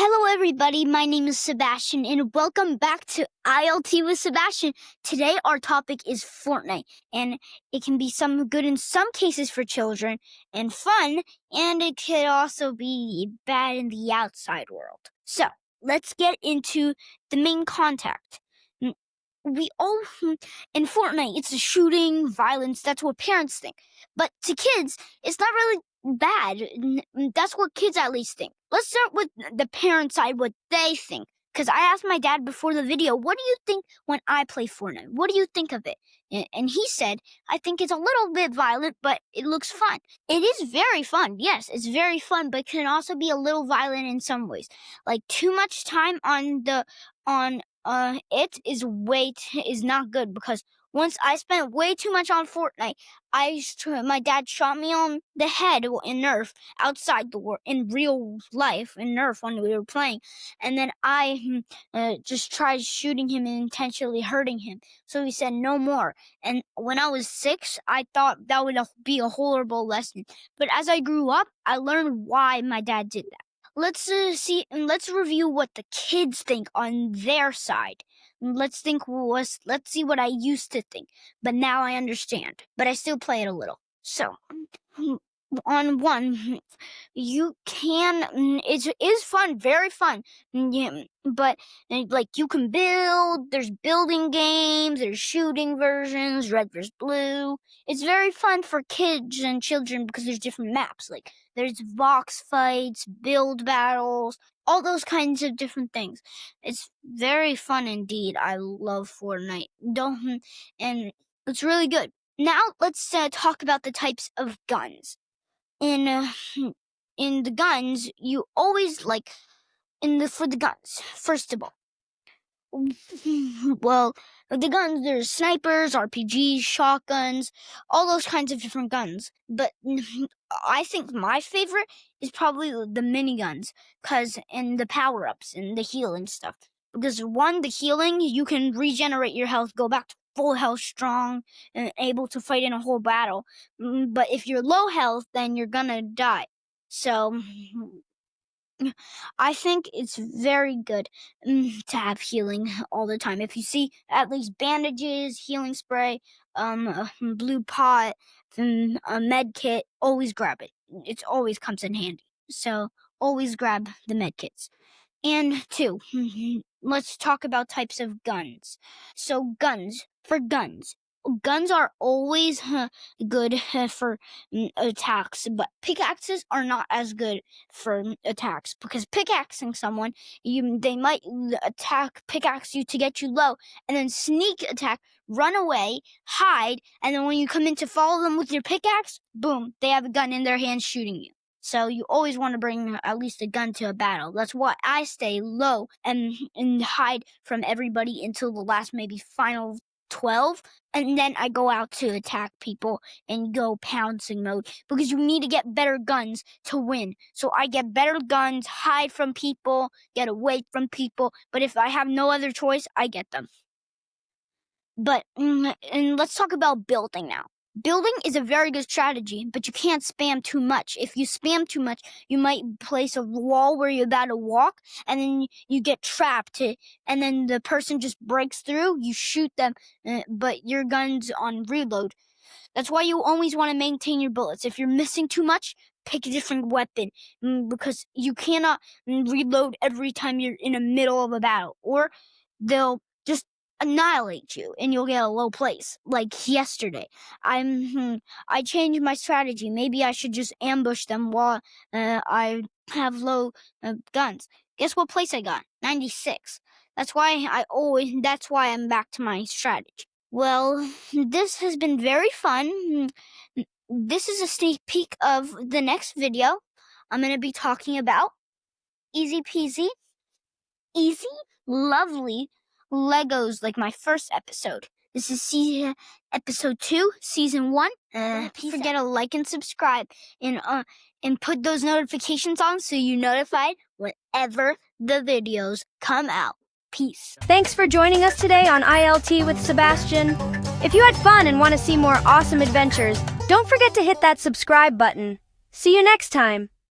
Hello everybody, my name is Sebastian and welcome back to ILT with Sebastian. Today our topic is Fortnite, and it can be some good in some cases for children and fun, and it could also be bad in the outside world. So let's get into the main contact. We all, in Fortnite, it's a shooting, violence, that's what parents think. But to kids, it's not really bad. That's what kids at least think. Let's start with the parent side, what they think. Because I asked my dad before the video, what do you think when I play Fortnite? What do you think of it? And he said, I think it's a little bit violent, but it looks fun. It is very fun. Yes, it's very fun, but can also be a little violent in some ways. Like too much time on it is not good, because once I spent way too much on Fortnite, my dad shot me on the head in Nerf outside the world, in real life, in Nerf when we were playing. And then I just tried shooting him and intentionally hurting him. So he said no more. And when I was 6, I thought that would be a horrible lesson. But as I grew up, I learned why my dad did that. Let's review what the kids think on their side. Let's see what I used to think, but now I understand. But I still play it a little. So, on one, it is fun, very fun. Yeah, but like you can build. There's building games. There's shooting versions, red versus blue. It's very fun for kids and children because there's different maps. Like there's box fights, build battles, all those kinds of different things. It's very fun indeed. I love Fortnite. And it's really good. Now let's talk about the types of guns. In the guns, you always for the guns. First of all, well, the guns, there's snipers, RPGs, shotguns, all those kinds of different guns. But I think my favorite is probably the miniguns, and the power-ups and the healing stuff. Because the healing, you can regenerate your health, go back to full health, strong, and able to fight in a whole battle. But if you're low health, then you're gonna die. So I think it's very good to have healing all the time. If you see at least bandages, healing spray, blue pot, a med kit, always grab it. It always comes in handy. So always grab the med kits. And 2, let's talk about types of guns. So guns are always good for attacks, but pickaxes are not as good for attacks, because pickaxing someone, they might pickaxe you to get you low, and then sneak attack, run away, hide, and then when you come in to follow them with your pickaxe, boom, they have a gun in their hand shooting you. So you always want to bring at least a gun to a battle. That's why I stay low and hide from everybody until the last maybe final 12, and then I go out to attack people and go pouncing mode, because you need to get better guns to win. So I get better guns, hide from people, get away from people, but if I have no other choice, I get them. But and let's talk about building now. Building is a very good strategy, but you can't spam too much. If you spam too much, you might place a wall where you're about to walk, and then you get trapped, and then the person just breaks through, you shoot them, but your gun's on reload. That's why you always want to maintain your bullets. If you're missing too much, pick a different weapon, because you cannot reload every time you're in the middle of a battle, or they'll just annihilate you and you'll get a low place. Like yesterday, I changed my strategy. Maybe I should just ambush them while I have low guns. Guess what place I got? 96. That's why I'm back to my strategy. Well, this has been very fun. This is a sneak peek of the next video. I'm going to be talking about easy peasy, easy, lovely Legos, like my first episode. This is episode 2, season 1. Don't forget to like and subscribe, and put those notifications on so you're notified whenever the videos come out. Peace. Thanks for joining us today on ILT with Sebastian. If you had fun and want to see more awesome adventures, don't forget to hit that subscribe button. See you next time.